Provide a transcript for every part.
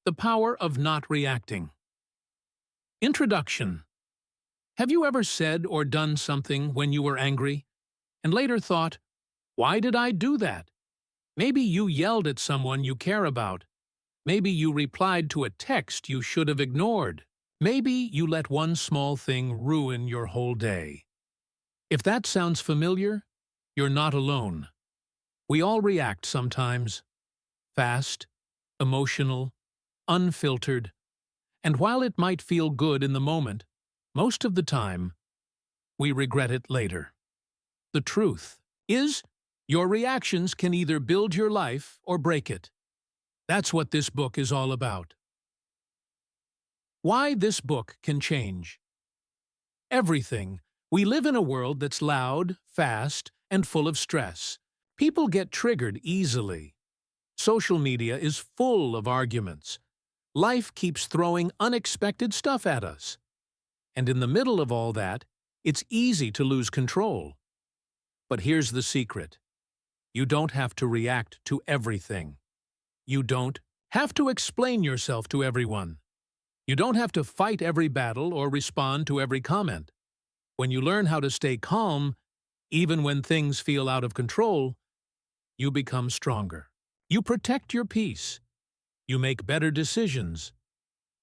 The power of not reacting. Introduction. Have you ever said or done something when you were angry, and later thought, why did I do that? Maybe you yelled at someone you care about. Maybe you replied to a text you should have ignored. Maybe you let one small thing ruin your whole day. If that sounds familiar, you're not alone. We all react sometimes. Fast, emotional, unfiltered, and while it might feel good in the moment, most of the time, we regret it later. The truth is, your reactions can either build your life or break it. That's what this book is all about. Why this book can change everything. We live in a world that's loud, fast, and full of stress. People get triggered easily. Social media is full of arguments. Life keeps throwing unexpected stuff at us. And in the middle of all that, it's easy to lose control. But here's the secret. You don't have to react to everything. You don't have to explain yourself to everyone. You don't have to fight every battle or respond to every comment. When you learn how to stay calm, even when things feel out of control, you become stronger. You protect your peace. You make better decisions.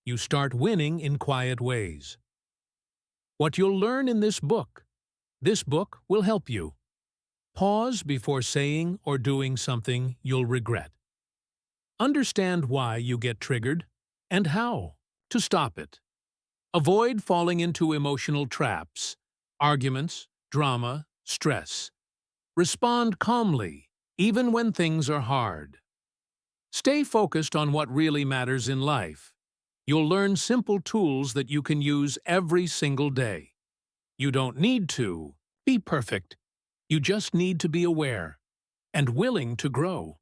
You start winning in quiet ways. What you'll learn in this book will help you. Pause before saying or doing something you'll regret. Understand why you get triggered and how to stop it. Avoid falling into emotional traps, arguments, drama, stress. Respond calmly, even when things are hard. Stay focused on what really matters in life. You'll learn simple tools that you can use every single day. You don't need to be perfect. You just need to be aware and willing to grow.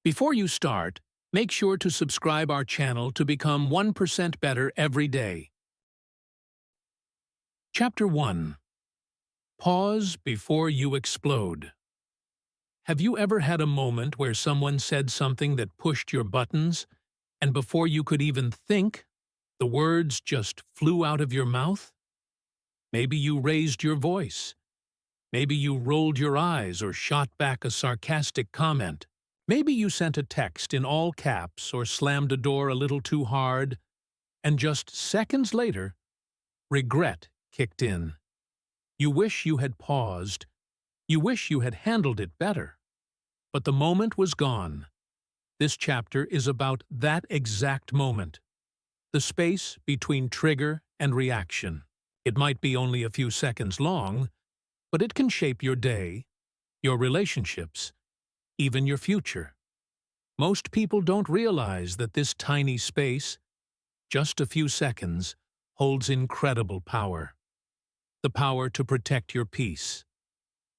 Before you start, make sure to subscribe our channel to become 1% better every day. Chapter 1. Pause before you explode. Have you ever had a moment where someone said something that pushed your buttons, and before you could even think, the words just flew out of your mouth? Maybe you raised your voice. Maybe you rolled your eyes or shot back a sarcastic comment. Maybe you sent a text in all caps or slammed a door a little too hard, and just seconds later, regret kicked in. You wish you had paused. You wish you had handled it better. But the moment was gone. This chapter is about that exact moment. The space between trigger and reaction. It might be only a few seconds long, but it can shape your day, your relationships, even your future. Most people don't realize that this tiny space, just a few seconds, holds incredible power. The power to protect your peace.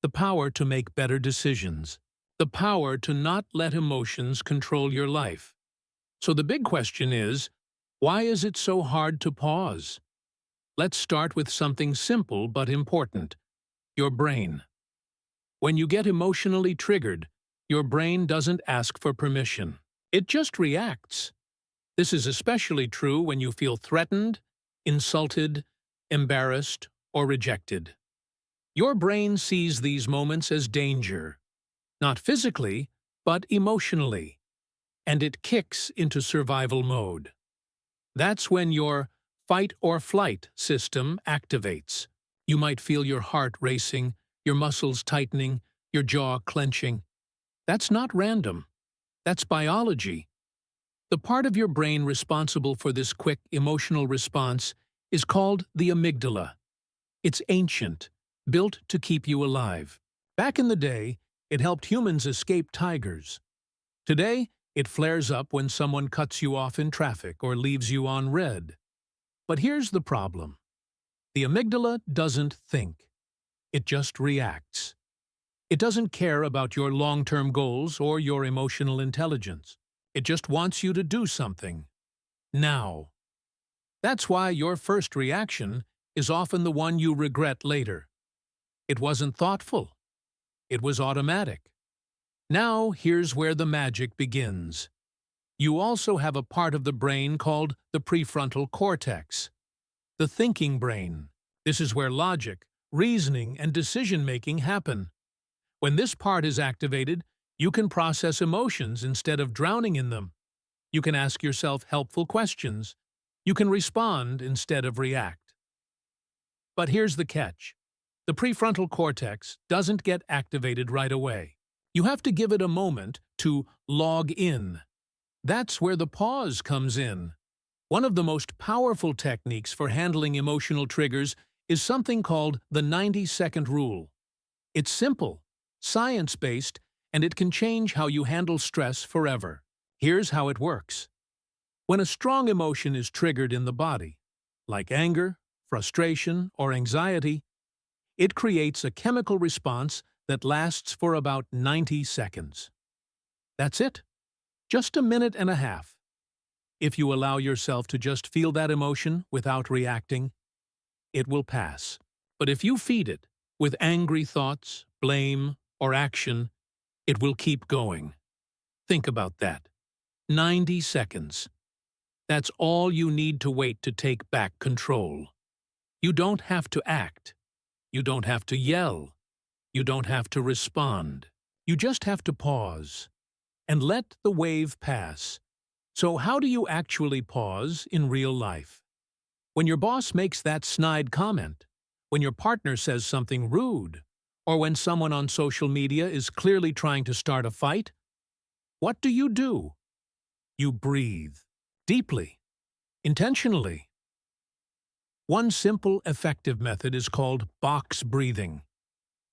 The power to make better decisions. The power to not let emotions control your life. So the big question is, why is it so hard to pause? Let's start with something simple but important. Your brain. When you get emotionally triggered, your brain doesn't ask for permission. It just reacts. This is especially true when you feel threatened, insulted, embarrassed, or rejected. Your brain sees these moments as danger, not physically, but emotionally, and it kicks into survival mode. That's when your fight or flight system activates. You might feel your heart racing, your muscles tightening, your jaw clenching. That's not random. That's biology. The part of your brain responsible for this quick emotional response is called the amygdala. It's ancient, built to keep you alive. Back in the day, it helped humans escape tigers. Today, it flares up when someone cuts you off in traffic or leaves you on red. But here's the problem. The amygdala doesn't think. It just reacts. It doesn't care about your long-term goals or your emotional intelligence. It just wants you to do something. Now. That's why your first reaction is often the one you regret later. It wasn't thoughtful. It was automatic. Now, here's where the magic begins. You also have a part of the brain called the prefrontal cortex, the thinking brain. This is where logic, reasoning, and decision-making happen. When this part is activated, you can process emotions instead of drowning in them. You can ask yourself helpful questions. You can respond instead of react. But here's the catch. The prefrontal cortex doesn't get activated right away. You have to give it a moment to log in. That's where the pause comes in. One of the most powerful techniques for handling emotional triggers is something called the 90-second rule. It's simple, science-based, and it can change how you handle stress forever. Here's how it works. When a strong emotion is triggered in the body, like anger, frustration, or anxiety, it creates a chemical response that lasts for about 90 seconds. That's it. Just a minute and a half. If you allow yourself to just feel that emotion without reacting, it will pass. But if you feed it with angry thoughts, blame, or action, it will keep going. Think about that. 90 seconds. That's all you need to wait to take back control. You don't have to act. You don't have to yell. You don't have to respond. You just have to pause and let the wave pass. So how do you actually pause in real life? When your boss makes that snide comment, when your partner says something rude, or when someone on social media is clearly trying to start a fight, what do? You breathe. Deeply. Intentionally. One simple, effective method is called box breathing,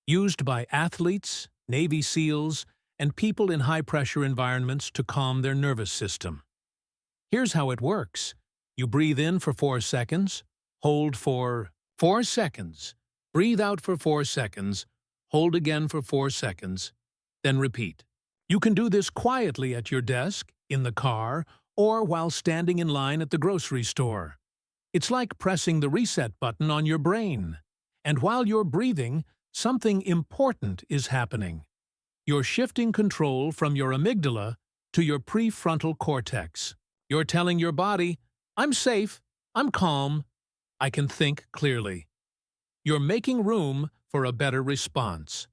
used by athletes, Navy SEALs, and people in high-pressure environments to calm their nervous system. Here's how it works. You breathe in for 4 seconds, hold for 4 seconds, breathe out for 4 seconds, hold again for 4 seconds, then repeat. You can do this quietly at your desk, in the car, or while standing in line at the grocery store. It's like pressing the reset button on your brain. And while you're breathing, something important is happening. You're shifting control from your amygdala to your prefrontal cortex. You're telling your body, I'm safe, I'm calm, I can think clearly. You're making room for a better response.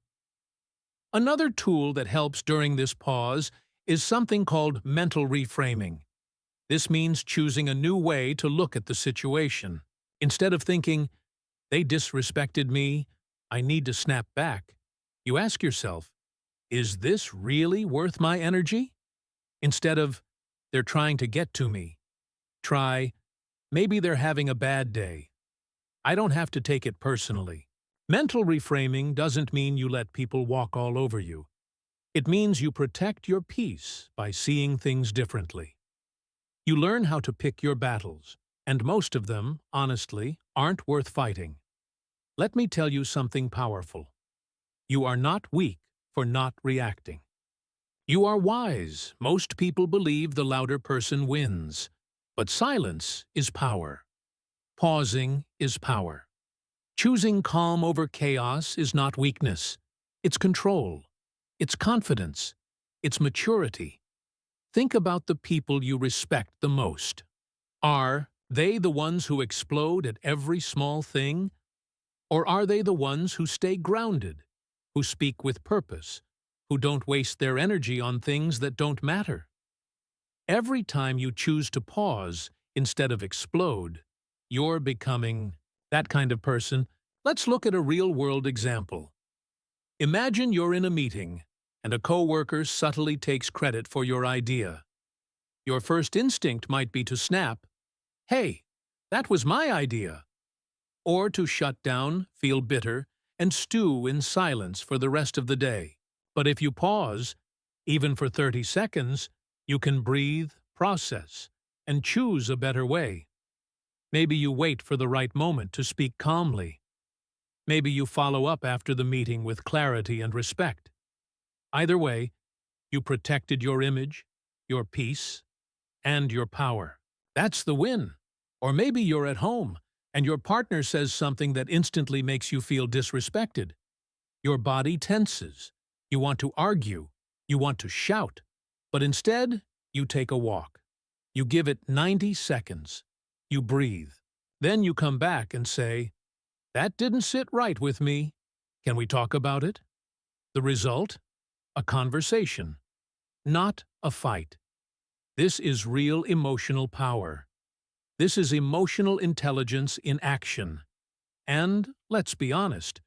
Another tool that helps during this pause is something called mental reframing. This means choosing a new way to look at the situation. Instead of thinking, they disrespected me, I need to snap back, you ask yourself, is this really worth my energy? Instead of, they're trying to get to me, try, maybe they're having a bad day. I don't have to take it personally. Mental reframing doesn't mean you let people walk all over you. It means you protect your peace by seeing things differently. You learn how to pick your battles, and most of them, honestly, aren't worth fighting. Let me tell you something powerful. You are not weak for not reacting. You are wise. Most people believe the louder person wins. But silence is power. Pausing is power. Choosing calm over chaos is not weakness. It's control. It's confidence. It's maturity. Think about the people you respect the most. Are they the ones who explode at every small thing? Or are they the ones who stay grounded, who speak with purpose, who don't waste their energy on things that don't matter? Every time you choose to pause instead of explode, you're becoming that kind of person. Let's look at a real-world example. Imagine you're in a meeting, and a coworker subtly takes credit for your idea. Your first instinct might be to snap, "Hey, that was my idea," or to shut down, feel bitter, and stew in silence for the rest of the day. But if you pause, even for 30 seconds, you can breathe, process, and choose a better way. Maybe you wait for the right moment to speak calmly. Maybe you follow up after the meeting with clarity and respect. Either way, you protected your image, your peace, and your power. That's the win. Or maybe you're at home, and your partner says something that instantly makes you feel disrespected. Your body tenses. You want to argue. You want to shout, but instead, you take a walk. You give it 90 seconds. You breathe. Then you come back and say, "That didn't sit right with me. Can we talk about it?" The result? A conversation, not a fight. This is real emotional power. This is emotional intelligence in action. And, let's be honest,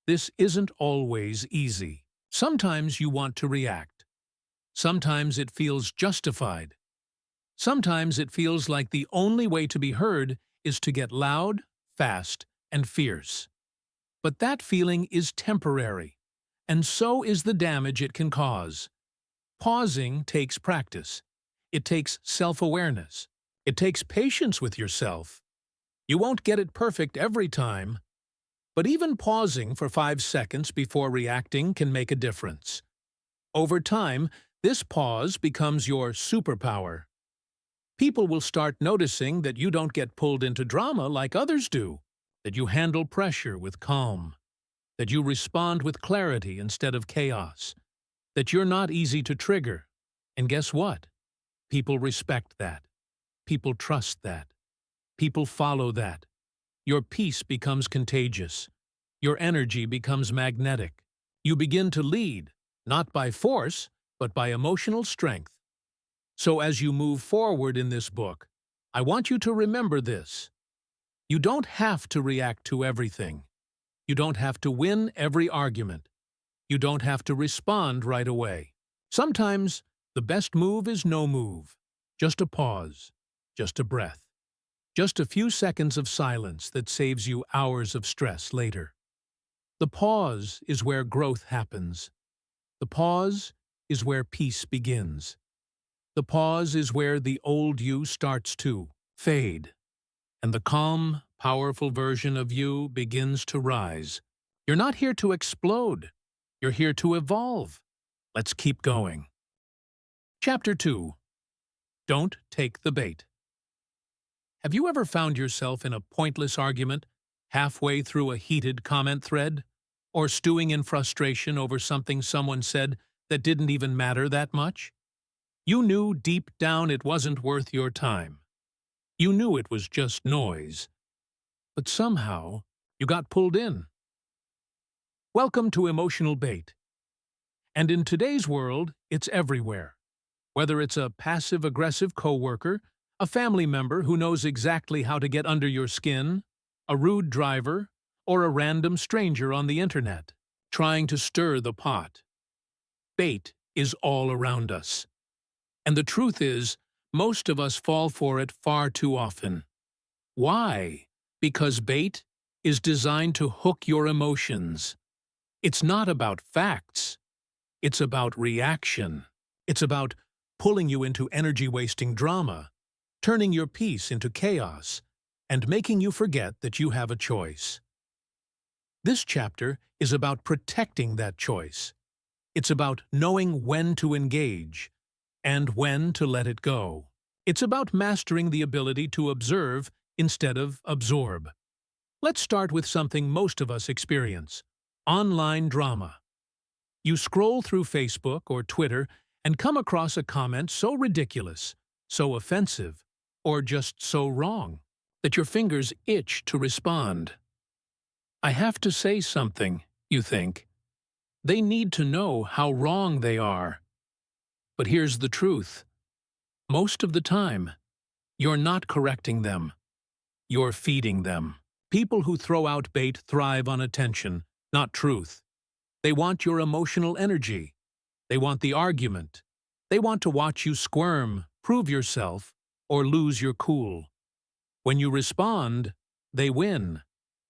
this isn't always easy. Sometimes you want to react. Sometimes it feels justified. Sometimes it feels like the only way to be heard is to get loud, fast, and fierce. But that feeling is temporary, and so is the damage it can cause. Pausing takes practice. It takes self-awareness. It takes patience with yourself. You won't get it perfect every time, but even pausing for 5 seconds before reacting can make a difference. Over time, this pause becomes your superpower. People will start noticing that you don't get pulled into drama like others do, that you handle pressure with calm, that you respond with clarity instead of chaos, that you're not easy to trigger. And guess what? People respect that. People trust that. People follow that. Your peace becomes contagious. Your energy becomes magnetic. You begin to lead, not by force, but by emotional strength. So as you move forward in this book, I want you to remember this. You don't have to react to everything. You don't have to win every argument. You don't have to respond right away. Sometimes, the best move is no move. Just a pause. Just a breath. Just a few seconds of silence that saves you hours of stress later. The pause is where growth happens. The pause is where peace begins. The pause is where the old you starts to fade, and the calm, powerful version of you begins to rise. You're not here to explode. You're here to evolve. Let's keep going. Chapter 2. Don't take the bait. Have you ever found yourself in a pointless argument, halfway through a heated comment thread, or stewing in frustration over something someone said that didn't even matter that much? You knew deep down it wasn't worth your time. You knew it was just noise. But somehow, you got pulled in. Welcome to emotional bait. And in today's world, it's everywhere. Whether it's a passive-aggressive coworker, a family member who knows exactly how to get under your skin, a rude driver, or a random stranger on the internet, trying to stir the pot. Bait is all around us. And the truth is, most of us fall for it far too often. Why? Because bait is designed to hook your emotions. It's not about facts. It's about reaction. It's about pulling you into energy-wasting drama, turning your peace into chaos, and making you forget that you have a choice. This chapter is about protecting that choice. It's about knowing when to engage and when to let it go. It's about mastering the ability to observe instead of absorb. Let's start with something most of us experience: online drama. You scroll through Facebook or Twitter and come across a comment so ridiculous, so offensive, or just so wrong, that your fingers itch to respond. I have to say something, you think. They need to know how wrong they are. But here's the truth. Most of the time, you're not correcting them. You're feeding them. People who throw out bait thrive on attention, not truth. They want your emotional energy. They want the argument. They want to watch you squirm, prove yourself, or lose your cool. When you respond, they win.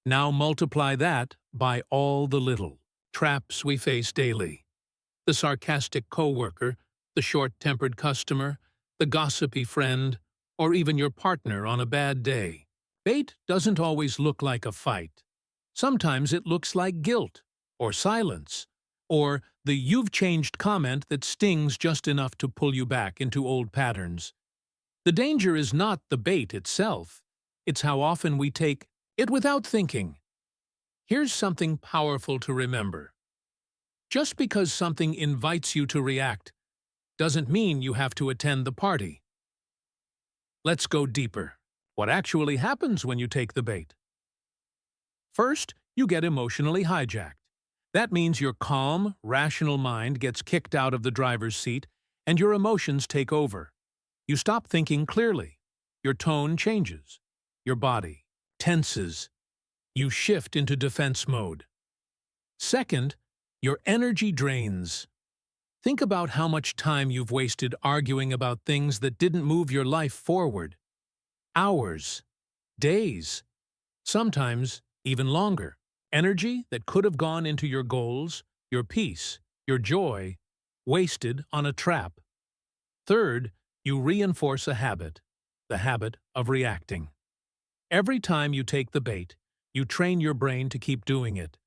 Now multiply that by all the little traps we face daily. The sarcastic coworker, the short-tempered customer, the gossipy friend, or even your partner on a bad day. Bait doesn't always look like a fight. Sometimes it looks like guilt, or silence, or the "you've changed" comment that stings just enough to pull you back into old patterns. The danger is not the bait itself. It's how often we take it without thinking. Here's something powerful to remember. Just because something invites you to react doesn't mean you have to attend the party. Let's go deeper. What actually happens when you take the bait? First, you get emotionally hijacked. That means your calm, rational mind gets kicked out of the driver's seat and your emotions take over. You stop thinking clearly. Your tone changes. Your body tenses. You shift into defense mode. Second, your energy drains. Think about how much time you've wasted arguing about things that didn't move your life forward. Hours, days, sometimes even longer. Energy that could have gone into your goals, your peace, your joy, wasted on a trap. Third, you reinforce a habit, the habit of reacting. Every time you take the bait, you train your brain to keep doing it.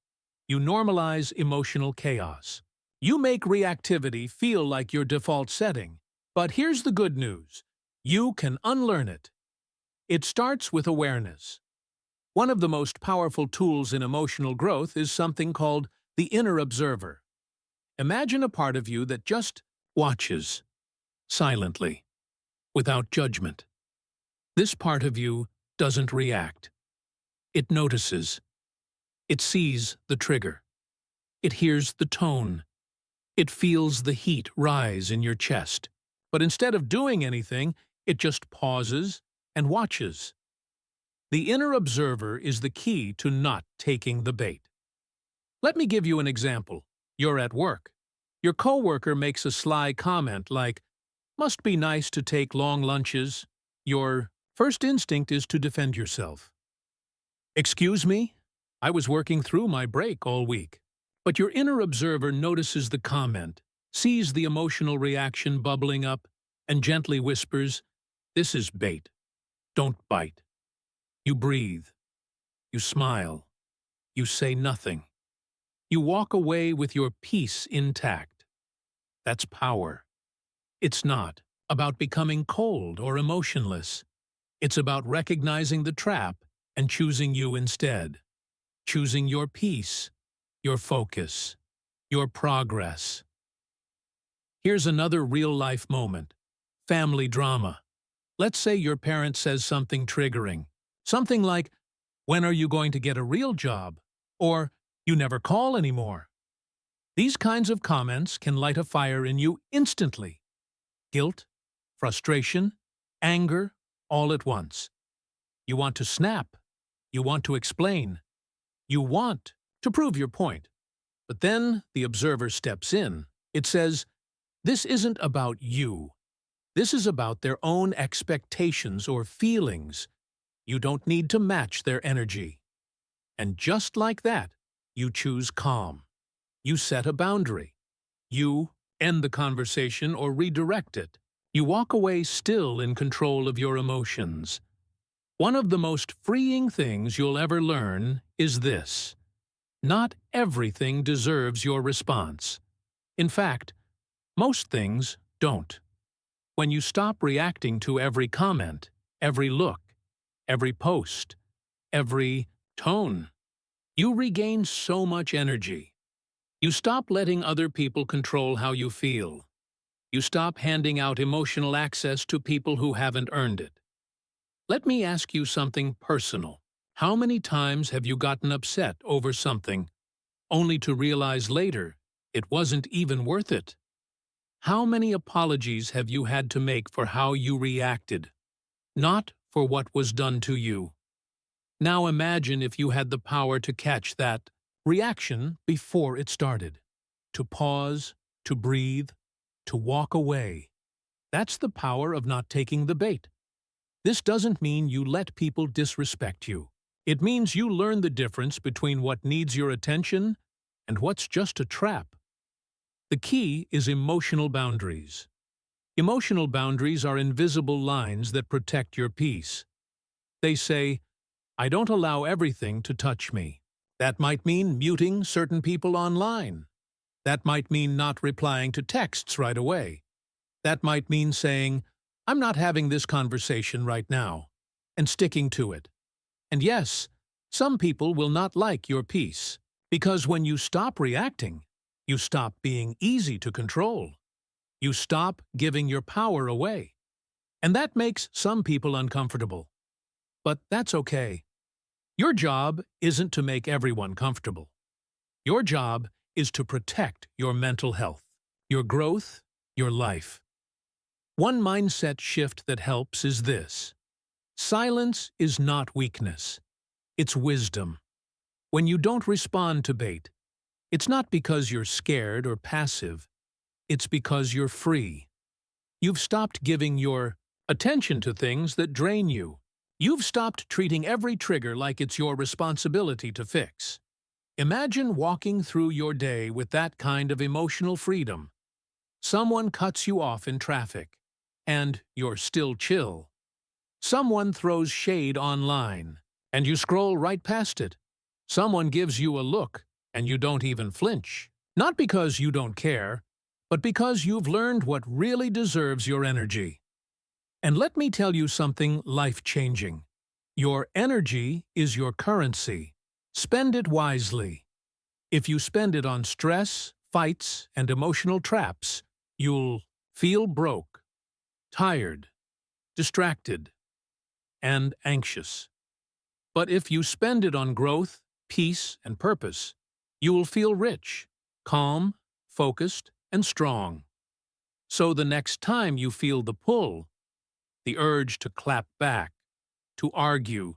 You normalize emotional chaos. You make reactivity feel like your default setting. But here's the good news. You can unlearn it. It starts with awareness. One of the most powerful tools in emotional growth is something called the inner observer. Imagine a part of you that just watches, silently, without judgment. This part of you doesn't react. It notices. It sees the trigger. It hears the tone. It feels the heat rise in your chest. But instead of doing anything, it just pauses and watches. The inner observer is the key to not taking the bait. Let me give you an example. You're at work. Your coworker makes a sly comment like, "Must be nice to take long lunches." Your first instinct is to defend yourself. "Excuse me? I was working through my break all week." But your inner observer notices the comment, sees the emotional reaction bubbling up, and gently whispers, "This is bait. Don't bite." You breathe. You smile. You say nothing. You walk away with your peace intact. That's power. It's not about becoming cold or emotionless. It's about recognizing the trap and choosing you instead. Choosing your peace, your focus, your progress. Here's another real-life moment. Family drama. Let's say your parent says something triggering. Something like, "When are you going to get a real job?" Or, "You never call anymore." These kinds of comments can light a fire in you instantly. Guilt, frustration, anger, all at once. You want to snap. You want to explain. You want to prove your point. But then the observer steps in. It says, "This isn't about you. This is about their own expectations or feelings. You don't need to match their energy." And just like that, you choose calm. You set a boundary. You end the conversation or redirect it. You walk away still in control of your emotions. One of the most freeing things you'll ever learn is this. Not everything deserves your response. In fact, most things don't. When you stop reacting to every comment, every look, every post, every tone, you regain so much energy. You stop letting other people control how you feel. You stop handing out emotional access to people who haven't earned it. Let me ask you something personal. How many times have you gotten upset over something, only to realize later it wasn't even worth it? How many apologies have you had to make for how you reacted, not for what was done to you? Now imagine if you had the power to catch that reaction before it started. To pause, to breathe, to walk away. That's the power of not taking the bait. This doesn't mean you let people disrespect you. It means you learn the difference between what needs your attention and what's just a trap. The key is emotional boundaries. Emotional boundaries are invisible lines that protect your peace. They say, "I don't allow everything to touch me." That might mean muting certain people online. That might mean not replying to texts right away. That might mean saying, "I'm not having this conversation right now," and sticking to it. And yes, some people will not like your peace, because when you stop reacting, You stop being easy to control. You stop giving your power away. And that makes some people uncomfortable. But that's okay. Your job isn't to make everyone comfortable. Your job is to protect your mental health, your growth, your life. One mindset shift that helps is this. Silence is not weakness. It's wisdom. When you don't respond to bait, it's not because you're scared or passive. It's because you're free. You've stopped giving your attention to things that drain you. You've stopped treating every trigger like it's your responsibility to fix. Imagine walking through your day with that kind of emotional freedom. Someone cuts you off in traffic, and you're still chill. Someone throws shade online, and you scroll right past it. Someone gives you a look, and you don't even flinch. Not because you don't care, but because you've learned what really deserves your energy. And let me tell you something life-changing. Your energy is your currency. Spend it wisely. If you spend it on stress, fights, and emotional traps, you'll feel broke, tired, distracted, and anxious. But if you spend it on growth, peace, and purpose, you will feel rich, calm, focused, and strong. So the next time you feel the pull, the urge to clap back, to argue,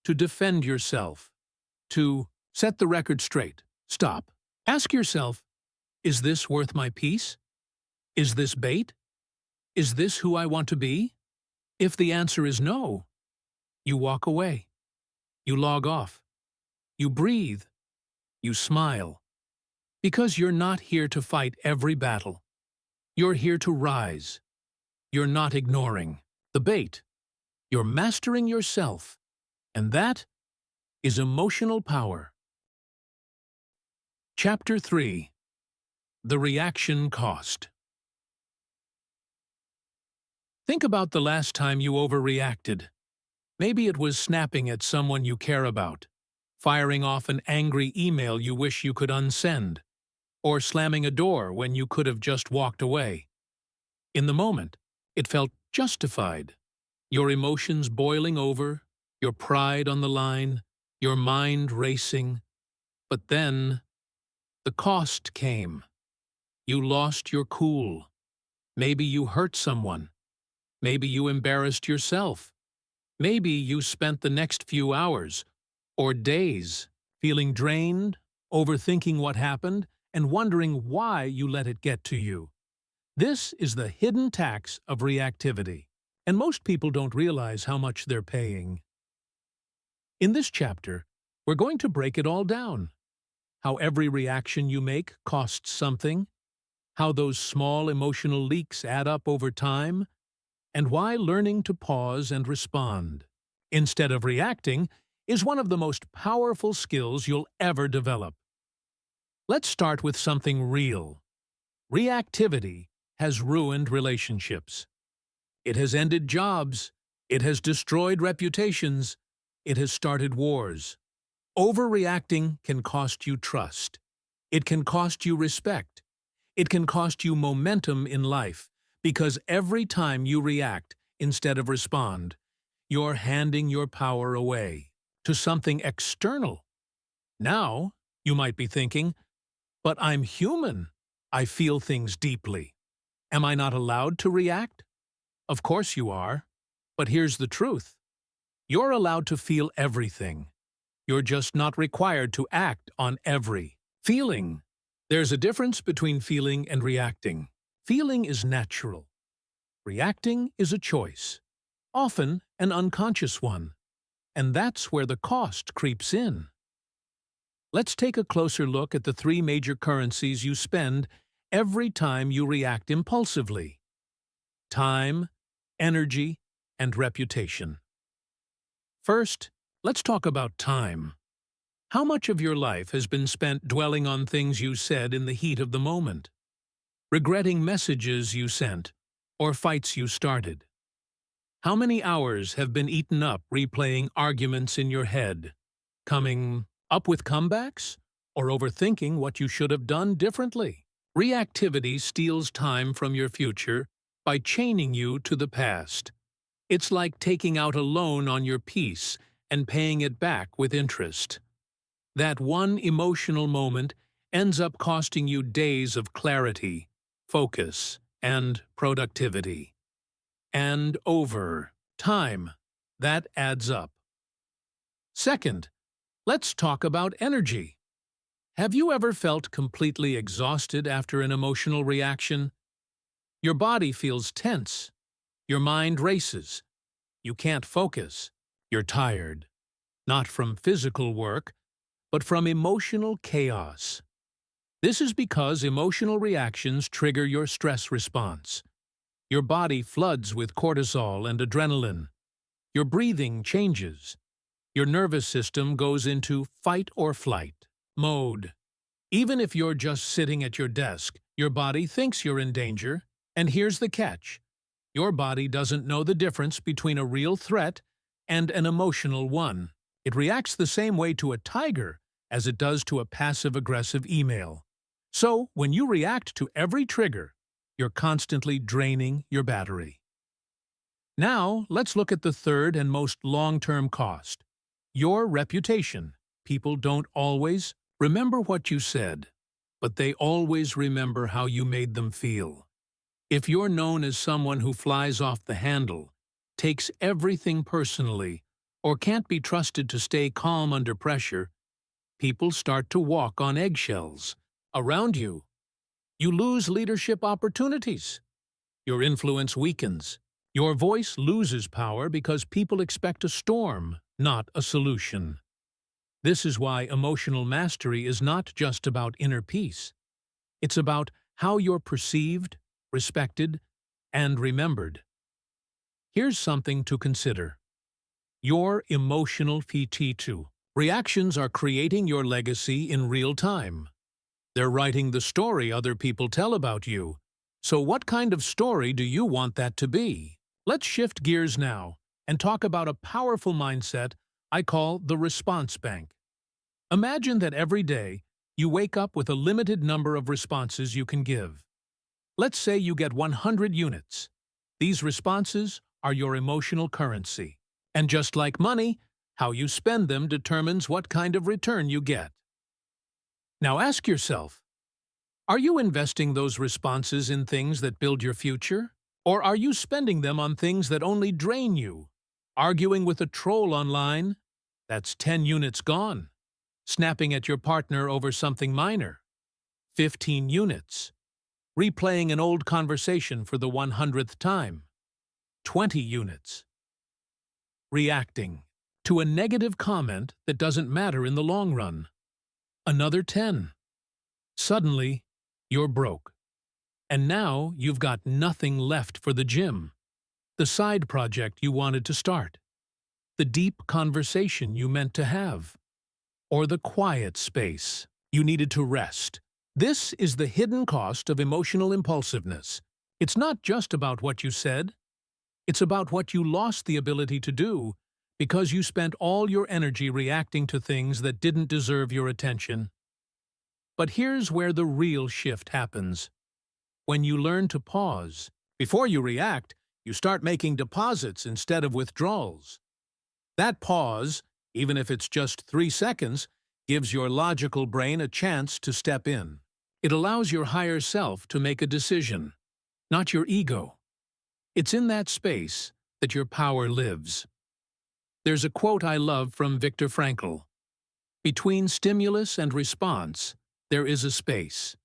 to defend yourself, to set the record straight, stop. Ask yourself, is this worth my peace? Is this bait? Is this who I want to be? If the answer is no, you walk away. You log off. You breathe. You smile. Because you're not here to fight every battle. You're here to rise. You're not ignoring the bait. You're mastering yourself. And that is emotional power. Chapter 3. The Reaction Cost. Think about the last time you overreacted. Maybe it was snapping at someone you care about, firing off an angry email you wish you could unsend, or slamming a door when you could have just walked away. In the moment, it felt justified. Your emotions boiling over, your pride on the line, your mind racing. But then, the cost came. You lost your cool. Maybe you hurt someone. Maybe you embarrassed yourself. Maybe you spent the next few hours or days feeling drained, overthinking what happened, and wondering why you let it get to you. This is the hidden tax of reactivity, and most people don't realize how much they're paying. In this chapter, we're going to break it all down. How every reaction you make costs something, how those small emotional leaks add up over time, and why learning to pause and respond, instead of reacting, is one of the most powerful skills you'll ever develop. Let's start with something real. Reactivity has ruined relationships. It has ended jobs. It has destroyed reputations. It has started wars. Overreacting can cost you trust. It can cost you respect. It can cost you momentum in life, because every time you react instead of respond, you're handing your power away to something external. Now, you might be thinking, but I'm human. I feel things deeply. Am I not allowed to react? Of course you are. But here's the truth. You're allowed to feel everything. You're just not required to act on every feeling. There's a difference between feeling and reacting. Feeling is natural. Reacting is a choice, often an unconscious one. And that's where the cost creeps in. Let's take a closer look at the three major currencies you spend every time you react impulsively: time, energy, and reputation. First, let's talk about time. How much of your life has been spent dwelling on things you said in the heat of the moment? Regretting messages you sent, or fights you started? How many hours have been eaten up replaying arguments in your head, coming up with comebacks, or overthinking what you should have done differently. Reactivity steals time from your future by chaining you to the past. It's like taking out a loan on your peace and paying it back with interest. That one emotional moment ends up costing you days of clarity, focus, and productivity. And over time, that adds up. Second, let's talk about energy. Have you ever felt completely exhausted after an emotional reaction? Your body feels tense. Your mind races. You can't focus. You're tired. Not from physical work, but from emotional chaos. This is because emotional reactions trigger your stress response. Your body floods with cortisol and adrenaline. Your breathing changes. Your nervous system goes into fight or flight mode. Even if you're just sitting at your desk, your body thinks you're in danger. And here's the catch. Your body doesn't know the difference between a real threat and an emotional one. It reacts the same way to a tiger as it does to a passive-aggressive email. So, when you react to every trigger, you're constantly draining your battery. Now, let's look at the third and most long-term cost. Your reputation. People don't always remember what you said, but they always remember how you made them feel. If you're known as someone who flies off the handle, takes everything personally, or can't be trusted to stay calm under pressure, people start to walk on eggshells around you. You lose leadership opportunities. Your influence weakens. Your voice loses power because people expect a storm, not a solution. This is why emotional mastery is not just about inner peace. It's about how you're perceived, respected, and remembered. Here's something to consider. Your emotional PT2. Reactions are creating your legacy in real time. They're writing the story other people tell about you. So what kind of story do you want that to be? Let's shift gears now and talk about a powerful mindset I call the response bank. Imagine that every day you wake up with a limited number of responses you can give. Let's say you get 100 units. These responses are your emotional currency. And just like money, how you spend them determines what kind of return you get. Now ask yourself, are you investing those responses in things that build your future? Or are you spending them on things that only drain you? Arguing with a troll online? That's 10 units gone. Snapping at your partner over something minor? 15 units. Replaying an old conversation for the 100th time? 20 units. Reacting to a negative comment that doesn't matter in the long run? Another 10. Suddenly, you're broke. And now you've got nothing left for the gym, the side project you wanted to start, the deep conversation you meant to have, or the quiet space you needed to rest. This is the hidden cost of emotional impulsiveness. It's not just about what you said. It's about what you lost the ability to do because you spent all your energy reacting to things that didn't deserve your attention. But here's where the real shift happens. When you learn to pause, before you react, you start making deposits instead of withdrawals. That pause, even if it's just 3 seconds, gives your logical brain a chance to step in. It allows your higher self to make a decision, not your ego. It's in that space that your power lives. There's a quote I love from Viktor Frankl. Between stimulus and response, there is a space.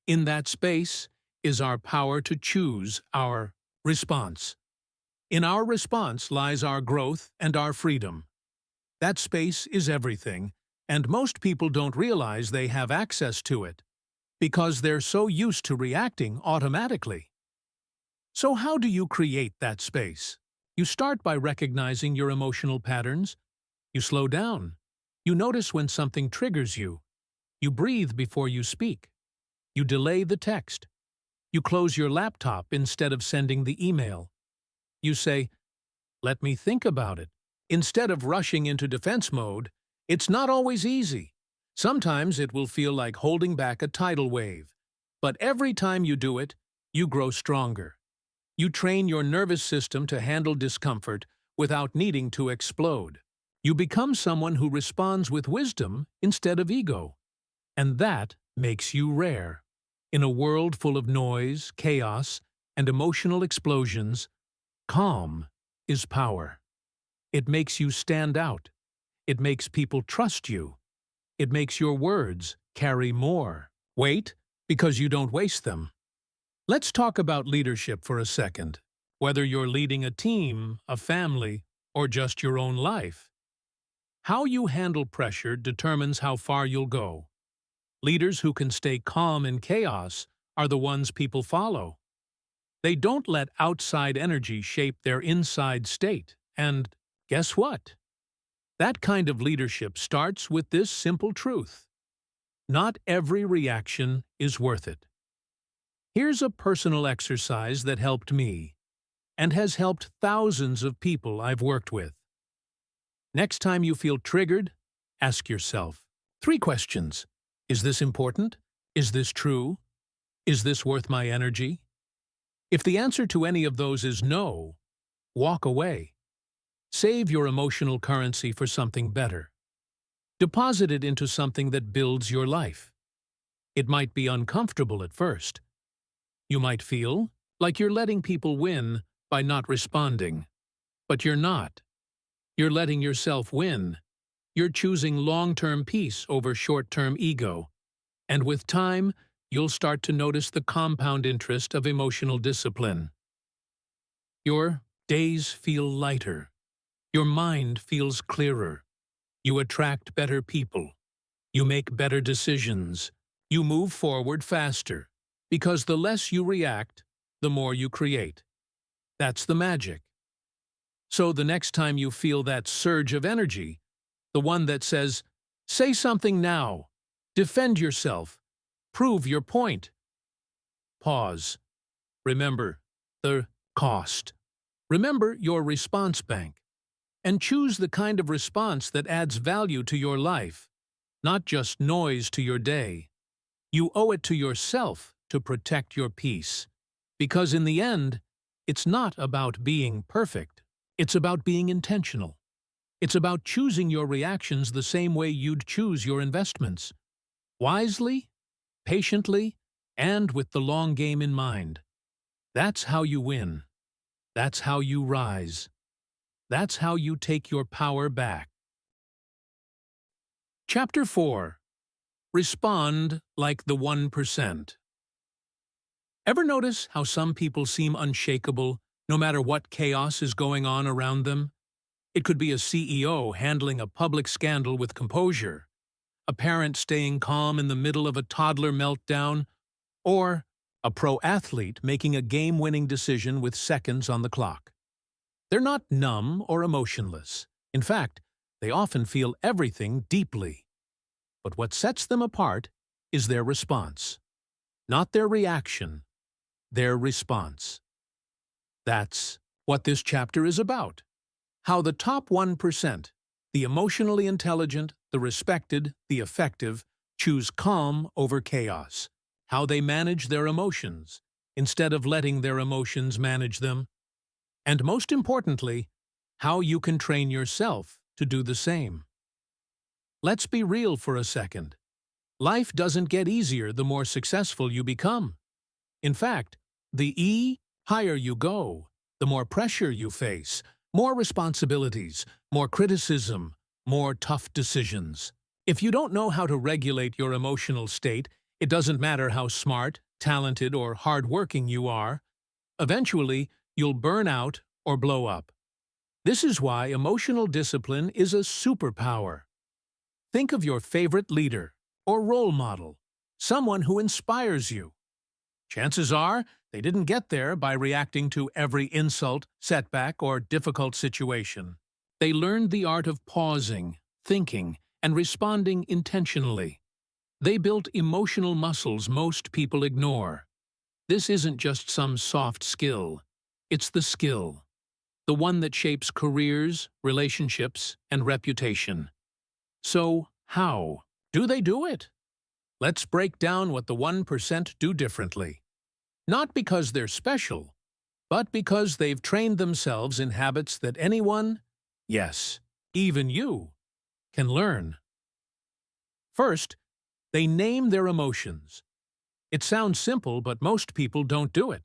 In that space is our power to choose our response. In our response lies our growth and our freedom. That space is everything, and most people don't realize they have access to it because they're so used to reacting automatically. So how do you create that space? You start by recognizing your emotional patterns. You slow down. You notice when something triggers you. You breathe before you speak. You delay the text. You close your laptop instead of sending the email. You say, "Let me think about it." Instead of rushing into defense mode, it's not always easy. Sometimes it will feel like holding back a tidal wave, but every time you do it, you grow stronger. You train your nervous system to handle discomfort without needing to explode. You become someone who responds with wisdom instead of ego. And that makes you rare. In a world full of noise, chaos, and emotional explosions, calm is power. It makes you stand out. It makes people trust you. It makes your words carry more weight because you don't waste them. Let's talk about leadership for a second. Whether you're leading a team, a family, or just your own life, how you handle pressure determines how far you'll go. Leaders who can stay calm in chaos are the ones people follow. They don't let outside energy shape their inside state. And guess what? That kind of leadership starts with this simple truth. Not every reaction is worth it. Here's a personal exercise that helped me, and has helped thousands of people I've worked with. Next time you feel triggered, ask yourself 3 questions. Is this important? Is this true? Is this worth my energy? If the answer to any of those is no, walk away. Save your emotional currency for something better. Deposit it into something that builds your life. It might be uncomfortable at first. You might feel like you're letting people win by not responding. But you're not. You're letting yourself win. You're choosing long-term peace over short-term ego. And with time, you'll start to notice the compound interest of emotional discipline. Your days feel lighter. Your mind feels clearer. You attract better people. You make better decisions. You move forward faster. Because the less you react, the more you create. That's the magic. So the next time you feel that surge of energy, the one that says, say something now, defend yourself, prove your point. Pause. Remember the cost. Remember your response bank. And choose the kind of response that adds value to your life, not just noise to your day. You owe it to yourself to protect your peace. Because in the end, it's not about being perfect. It's about being intentional. It's about choosing your reactions the same way you'd choose your investments. Wisely, patiently, and with the long game in mind. That's how you win. That's how you rise. That's how you take your power back. Chapter 4. Respond like the 1%. Ever notice how some people seem unshakable no matter what chaos is going on around them? It could be a CEO handling a public scandal with composure, a parent staying calm in the middle of a toddler meltdown, or a pro athlete making a game-winning decision with seconds on the clock. They're not numb or emotionless. In fact, they often feel everything deeply. But what sets them apart is their response. Not their reaction, their response. That's what this chapter is about. How the top 1%, the emotionally intelligent, the respected, the effective, choose calm over chaos. How they manage their emotions, instead of letting their emotions manage them. And most importantly, how you can train yourself to do the same. Let's be real for a second. Life doesn't get easier the more successful you become. In fact, the higher you go, the more pressure you face, more responsibilities, more criticism, more tough decisions. If you don't know how to regulate your emotional state, it doesn't matter how smart, talented, or hardworking you are. Eventually, you'll burn out or blow up. This is why emotional discipline is a superpower. Think of your favorite leader or role model, someone who inspires you. Chances are they didn't get there by reacting to every insult, setback, or difficult situation. They learned the art of pausing, thinking, and responding intentionally. They built emotional muscles most people ignore. This isn't just some soft skill. It's the skill. The one that shapes careers, relationships, and reputation. So, how? Do they do it? Let's break down what the 1% do differently. Not because they're special, but because they've trained themselves in habits that anyone, yes, even you, can learn. First, they name their emotions. It sounds simple, but most people don't do it.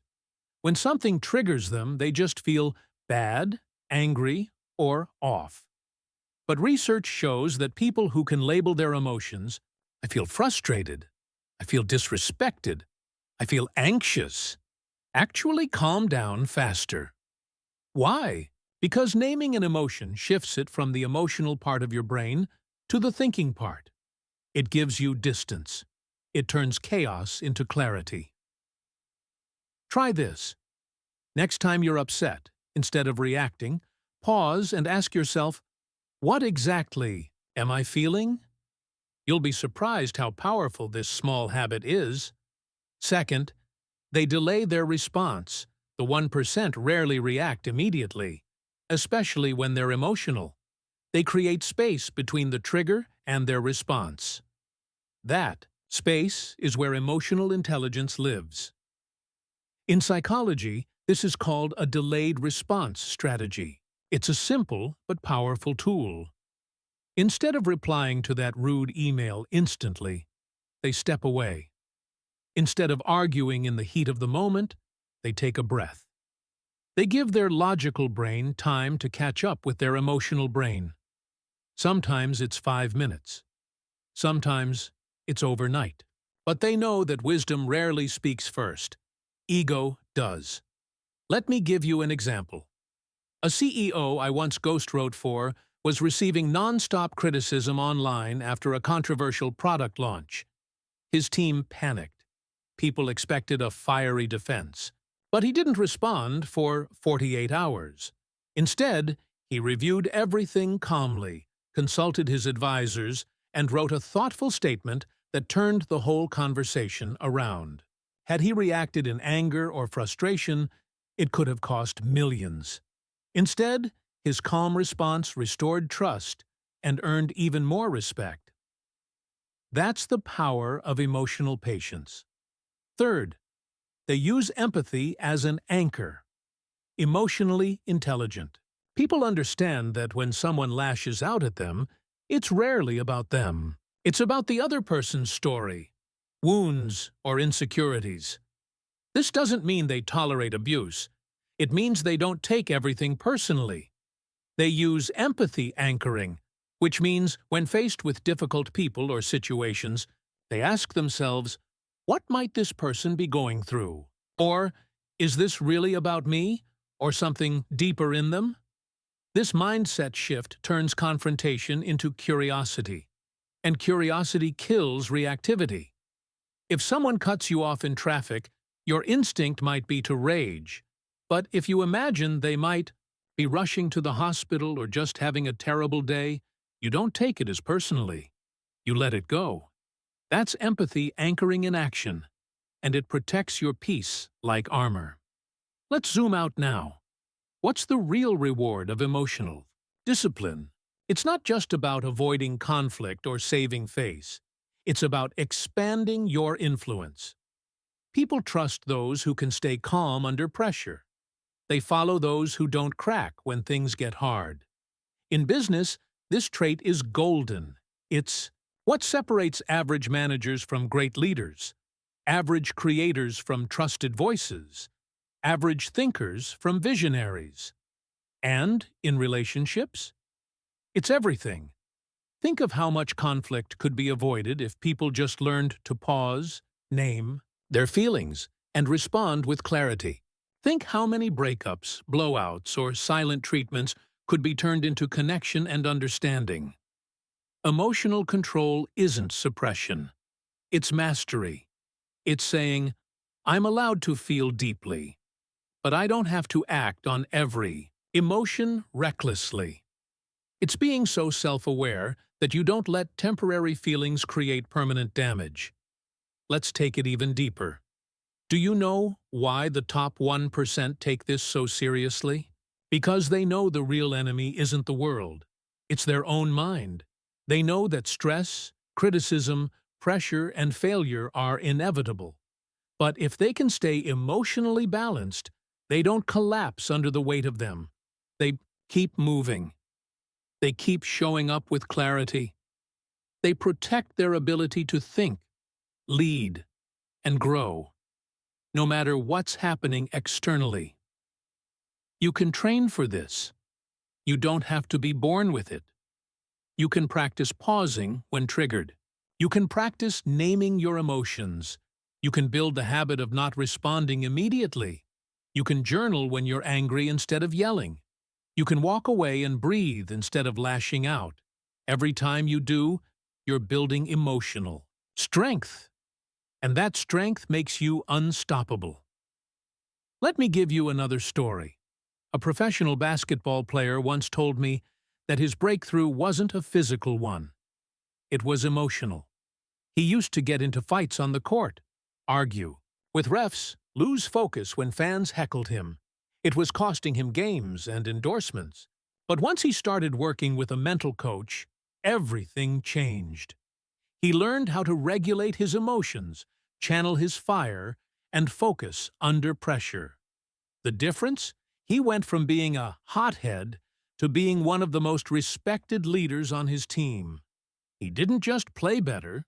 When something triggers them, they just feel bad, angry, or off. But research shows that people who can label their emotions, I feel frustrated, I feel disrespected, I feel anxious, actually calm down faster. Why? Because naming an emotion shifts it from the emotional part of your brain to the thinking part. It gives you distance. It turns chaos into clarity. Try this. Next time you're upset, instead of reacting, pause and ask yourself, what exactly am I feeling? You'll be surprised how powerful this small habit is. Second, they delay their response. The 1% rarely react immediately, especially when they're emotional. They create space between the trigger and their response. That space is where emotional intelligence lives. In psychology, this is called a delayed response strategy. It's a simple but powerful tool. Instead of replying to that rude email instantly, they step away. Instead of arguing in the heat of the moment, they take a breath. They give their logical brain time to catch up with their emotional brain. Sometimes it's 5 minutes. Sometimes it's overnight. But they know that wisdom rarely speaks first. Ego does. Let me give you an example. A CEO I once ghostwrote for was receiving non-stop criticism online after a controversial product launch. His team panicked. People expected a fiery defense. But he didn't respond for 48 hours. Instead, he reviewed everything calmly, consulted his advisors, and wrote a thoughtful statement that turned the whole conversation around. Had he reacted in anger or frustration, it could have cost millions. Instead, his calm response restored trust and earned even more respect. That's the power of emotional patience. Third, they use empathy as an anchor. Emotionally intelligent. People understand that when someone lashes out at them, it's rarely about them. It's about the other person's story, wounds, or insecurities. This doesn't mean they tolerate abuse. It means they don't take everything personally. They use empathy anchoring, which means when faced with difficult people or situations, they ask themselves, what might this person be going through? Or, is this really about me? Or something deeper in them? This mindset shift turns confrontation into curiosity, and curiosity kills reactivity. If someone cuts you off in traffic, your instinct might be to rage. But if you imagine they might be rushing to the hospital or just having a terrible day, you don't take it as personally. You let it go. That's empathy anchoring in action, and it protects your peace like armor. Let's zoom out now. What's the real reward of emotional discipline? It's not just about avoiding conflict or saving face. It's about expanding your influence. People trust those who can stay calm under pressure. They follow those who don't crack when things get hard. In business, this trait is golden. It's what separates average managers from great leaders, average creators from trusted voices, average thinkers from visionaries. And in relationships, it's everything. Think of how much conflict could be avoided if people just learned to pause, name their feelings, and respond with clarity. Think how many breakups, blowouts, or silent treatments could be turned into connection and understanding. Emotional control isn't suppression. It's mastery. It's saying, I'm allowed to feel deeply, but I don't have to act on every emotion recklessly. It's being so self-aware that you don't let temporary feelings create permanent damage. Let's take it even deeper. Do you know why the top 1% take this so seriously? Because they know the real enemy isn't the world. It's their own mind. They know that stress, Criticism, pressure, and failure are inevitable. But if they can stay emotionally balanced, they don't collapse under the weight of them. They keep moving. They keep showing up with clarity. They protect their ability to think, lead, and grow, no matter what's happening externally. You can train for this. You don't have to be born with it. You can practice pausing when triggered. You can practice naming your emotions. You can build the habit of not responding immediately. You can journal when you're angry instead of yelling. You can walk away and breathe instead of lashing out. Every time you do, you're building emotional strength. And that strength makes you unstoppable. Let me give you another story. A professional basketball player once told me that his breakthrough wasn't a physical one. It was emotional. He used to get into fights on the court, argue with refs, lose focus when fans heckled him. It was costing him games and endorsements. But once he started working with a mental coach, everything changed. He learned how to regulate his emotions, channel his fire, and focus under pressure. The difference? He went from being a hothead to being one of the most respected leaders on his team. He didn't just play better,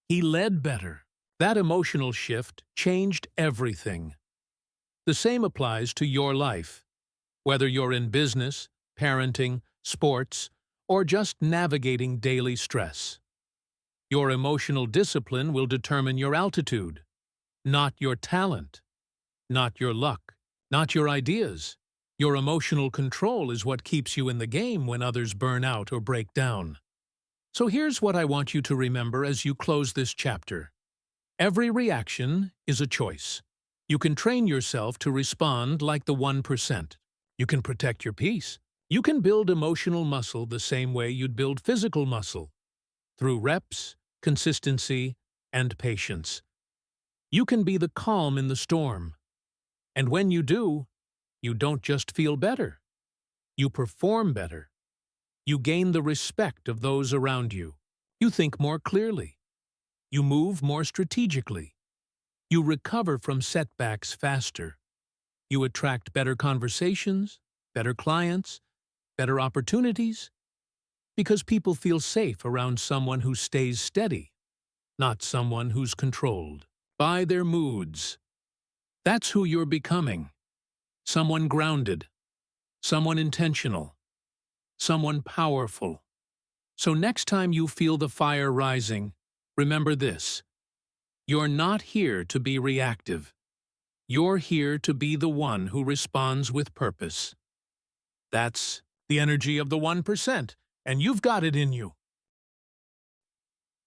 he led better. That emotional shift changed everything. The same applies to your life. Whether you're in business, parenting, sports, or just navigating daily stress. Your emotional discipline will determine your altitude, not your talent, not your luck, not your ideas. Your emotional control is what keeps you in the game when others burn out or break down. So here's what I want you to remember as you close this chapter. Every reaction is a choice. You can train yourself to respond like the 1%. You can protect your peace. You can build emotional muscle the same way you'd build physical muscle, through reps, consistency, and patience. You can be the calm in the storm. And when you do, you don't just feel better. You perform better. You gain the respect of those around you. You think more clearly. You move more strategically. You recover from setbacks faster. You attract better conversations, better clients, better opportunities, because people feel safe around someone who stays steady, not someone who's controlled by their moods. That's who you're becoming. Someone grounded, someone intentional, someone powerful. So next time you feel the fire rising, remember this. You're not here to be reactive. You're here to be the one who responds with purpose. That's the energy of the 1%, and you've got it in you.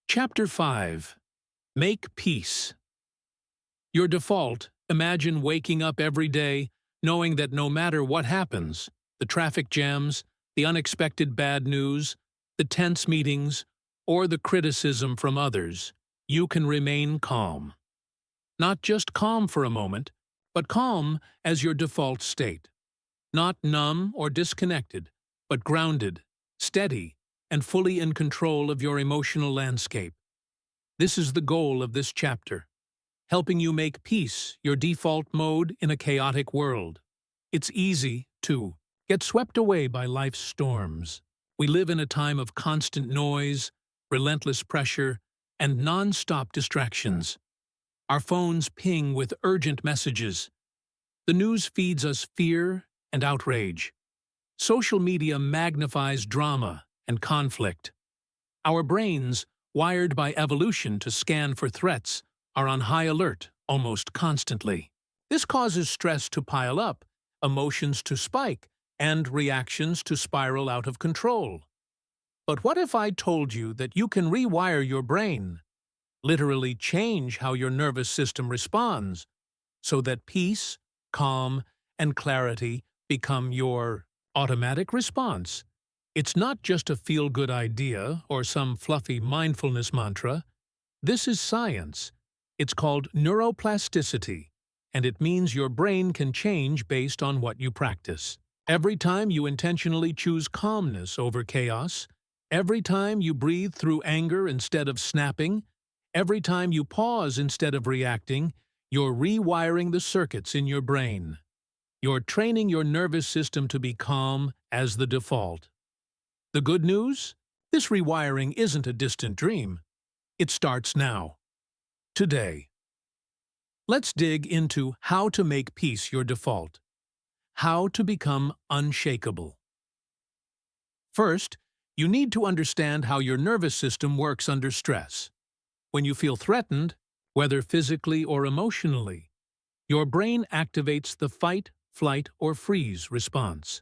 Chapter 5. Make Peace. Your default, imagine waking up every day knowing that no matter what happens, the traffic jams, the unexpected bad news, the tense meetings, or the criticism from others, you can remain calm. Not just calm for a moment, but calm as your default state. Not numb or disconnected, but grounded, steady, and fully in control of your emotional landscape. This is the goal of this chapter, helping you make peace your default mode in a chaotic world. It's easy to get swept away by life's storms. We live in a time of constant noise, relentless pressure, and non-stop distractions. Our phones ping with urgent messages. The news feeds us fear and outrage. Social media magnifies drama and conflict. Our brains, wired by evolution to scan for threats, are on high alert almost constantly. This causes stress to pile up, emotions to spike, and reactions to spiral out of control. But what if I told you that you can rewire your brain, literally change how your nervous system responds, so that peace, calm, and clarity become your automatic response? It's not just a feel-good idea or some fluffy mindfulness mantra. This is science. It's called neuroplasticity, and it means your brain can change based on what you practice. Every time you intentionally choose calmness over chaos, Every time you breathe through anger instead of snapping, every time you pause instead of reacting, you're rewiring the circuits in your brain. You're training your nervous system to be calm as the default. The good news? This rewiring isn't a distant dream. It starts now. Today. Let's dig into how to make peace your default. How to become unshakable. First, you need to understand how your nervous system works under stress. When you feel threatened, whether physically or emotionally, your brain activates the fight, flight, or freeze response.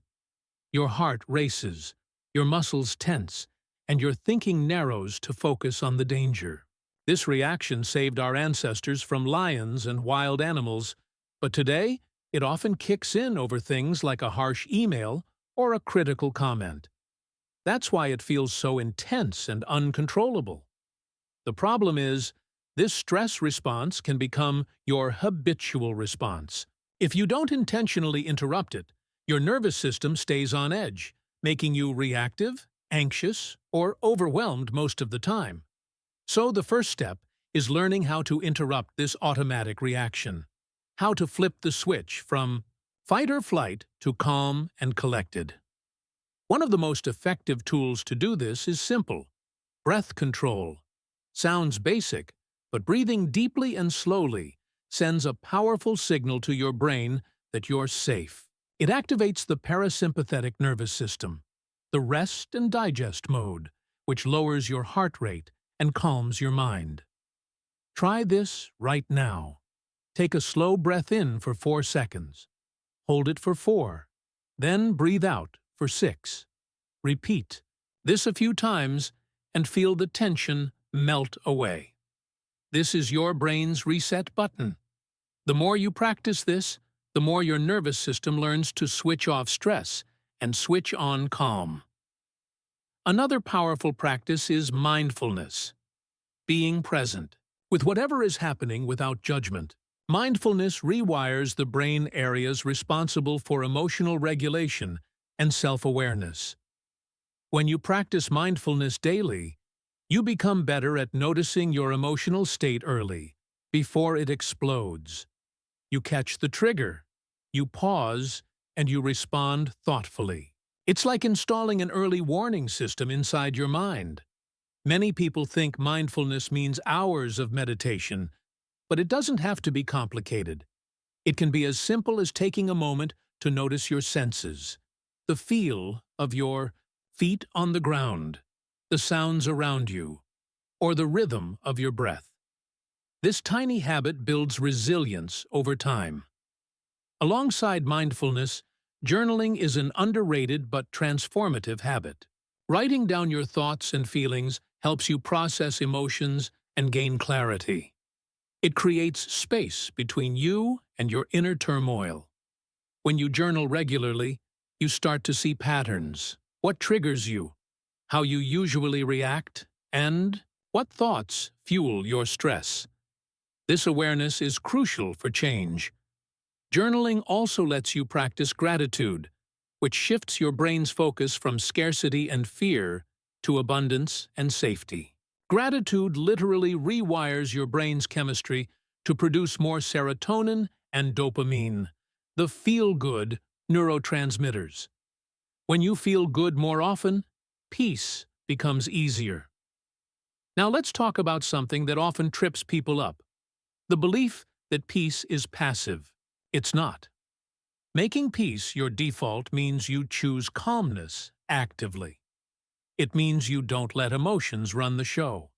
Your heart races, your muscles tense, and your thinking narrows to focus on the danger. This reaction saved our ancestors from lions and wild animals, but today it often kicks in over things like a harsh email or a critical comment. That's why it feels so intense and uncontrollable. The problem is, this stress response can become your habitual response. If you don't intentionally interrupt it, your nervous system stays on edge, making you reactive, anxious, or overwhelmed most of the time. So the first step is learning how to interrupt this automatic reaction. How to flip the switch from fight or flight to calm and collected. One of the most effective tools to do this is simple: breath control. Sounds basic, but breathing deeply and slowly sends a powerful signal to your brain that you're safe. It activates the parasympathetic nervous system, the rest and digest mode, which lowers your heart rate and calms your mind. Try this right now. Take a slow breath in for 4 seconds. Hold it for 4. Then breathe out for 6. Repeat this a few times and feel the tension melt away. This is your brain's reset button. The more you practice this, the more your nervous system learns to switch off stress and switch on calm. Another powerful practice is mindfulness. Being present with whatever is happening without judgment. Mindfulness rewires the brain areas responsible for emotional regulation and self-awareness. When you practice mindfulness daily, you become better at noticing your emotional state early, before it explodes. You catch the trigger, you pause, and you respond thoughtfully. It's like installing an early warning system inside your mind. Many people think mindfulness means hours of meditation, but it doesn't have to be complicated. It can be as simple as taking a moment to notice your senses, the feel of your feet on the ground, the sounds around you, or the rhythm of your breath. This tiny habit builds resilience over time. Alongside mindfulness, journaling is an underrated but transformative habit. Writing down your thoughts and feelings helps you process emotions and gain clarity. It creates space between you and your inner turmoil. When you journal regularly, you start to see patterns: what triggers you, how you usually react, and what thoughts fuel your stress. This awareness is crucial for change. Journaling also lets you practice gratitude, which shifts your brain's focus from scarcity and fear to abundance and safety. Gratitude literally rewires your brain's chemistry to produce more serotonin and dopamine, the feel-good neurotransmitters. When you feel good more often, peace becomes easier. Now let's talk about something that often trips people up: the belief that peace is passive. It's not. Making peace your default means you choose calmness actively. It means you don't let emotions run the show.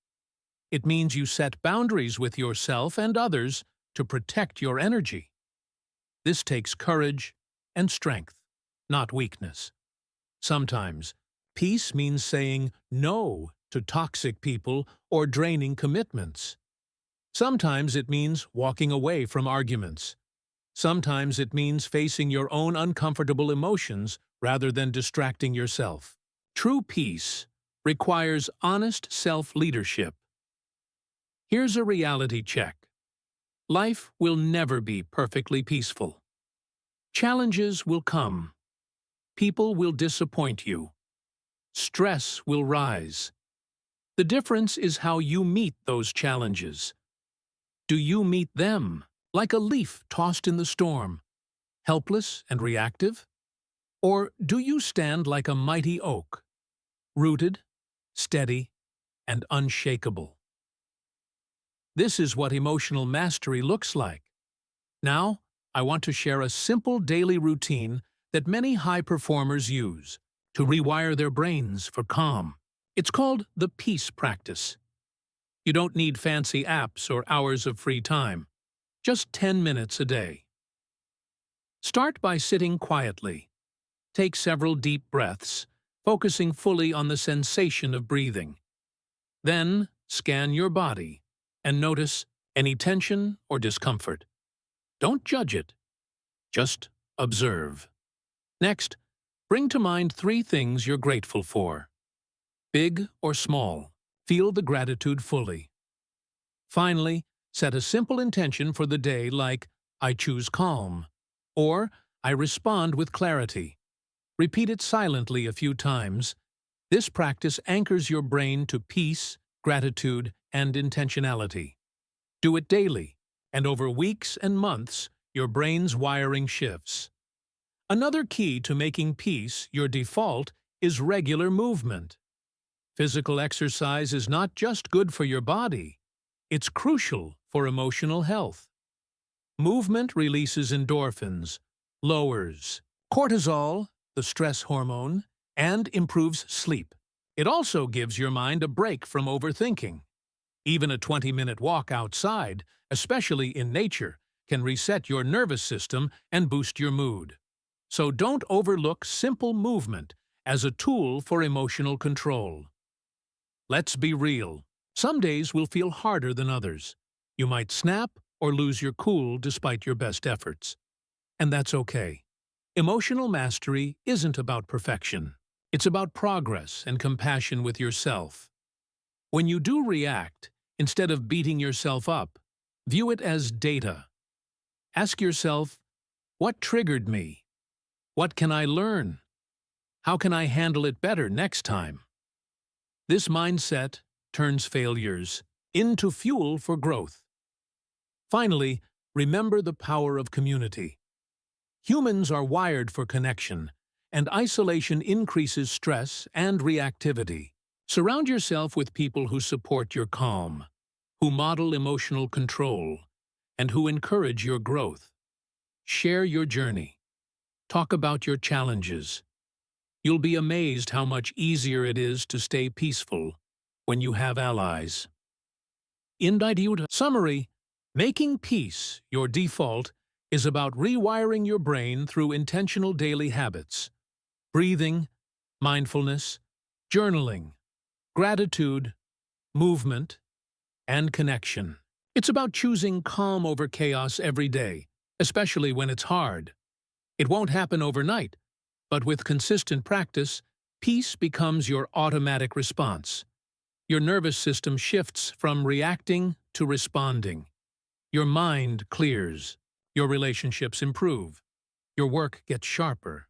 It means you set boundaries with yourself and others to protect your energy. This takes courage and strength, not weakness. Sometimes, peace means saying no to toxic people or draining commitments. Sometimes it means walking away from arguments. Sometimes it means facing your own uncomfortable emotions rather than distracting yourself. True peace requires honest self-leadership. Here's a reality check. Life will never be perfectly peaceful. Challenges will come. People will disappoint you. stress will rise. The difference is how you meet those challenges. Do you meet them like a leaf tossed in the storm, helpless and reactive? Or do you stand like a mighty oak, rooted, steady, and unshakable? This is what emotional mastery looks like. Now, I want to share a simple daily routine that many high performers use to rewire their brains for calm. It's called the peace practice. You don't need fancy apps or hours of free time, just 10 minutes a day. Start by sitting quietly. Take several deep breaths, focusing fully on the sensation of breathing. Then, scan your body and notice any tension or discomfort. Don't judge it. Just observe. Next, bring to mind 3 things you're grateful for. Big or small, feel the gratitude fully. Finally, set a simple intention for the day like, I choose calm, or I respond with clarity. Repeat it silently a few times. This practice anchors your brain to peace, gratitude, and intentionality. Do it daily, and over weeks and months, your brain's wiring shifts. Another key to making peace your default is regular movement. Physical exercise is not just good for your body, it's crucial for emotional health. Movement releases endorphins, lowers cortisol, the stress hormone, and improves sleep. It also gives your mind a break from overthinking. Even a 20-minute walk outside, especially in nature, can reset your nervous system and boost your mood. So don't overlook simple movement as a tool for emotional control. Let's be real. Some days will feel harder than others. You might snap or lose your cool despite your best efforts. And that's okay. Emotional mastery isn't about perfection. It's about progress and compassion with yourself. When you do react, instead of beating yourself up, view it as data. Ask yourself, what triggered me? What can I learn? How can I handle it better next time? This mindset turns failures into fuel for growth. Finally, remember the power of community. Humans are wired for connection, and isolation increases stress and reactivity. Surround yourself with people who support your calm, who model emotional control, and who encourage your growth. Share your journey. Talk about your challenges. You'll be amazed how much easier it is to stay peaceful when you have allies. In summary, making peace your default is about rewiring your brain through intentional daily habits. Breathing, mindfulness, journaling, gratitude, movement, and connection. It's about choosing calm over chaos every day, especially when it's hard. It won't happen overnight, but with consistent practice, peace becomes your automatic response. Your nervous system shifts from reacting to responding. Your mind clears. Your relationships improve. Your work gets sharper.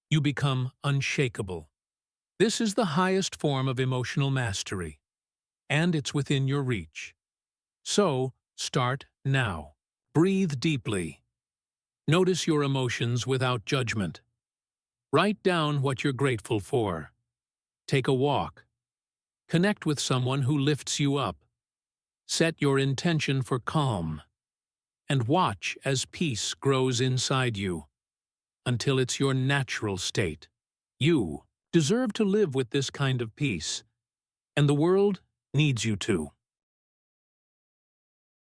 You become unshakable. This is the highest form of emotional mastery, and it's within your reach. So, start now. Breathe deeply. Notice your emotions without judgment. Write down what you're grateful for. Take a walk. Connect with someone who lifts you up. Set your intention for calm. And watch as peace grows inside you until it's your natural state. You deserve to live with this kind of peace, and the world needs you to.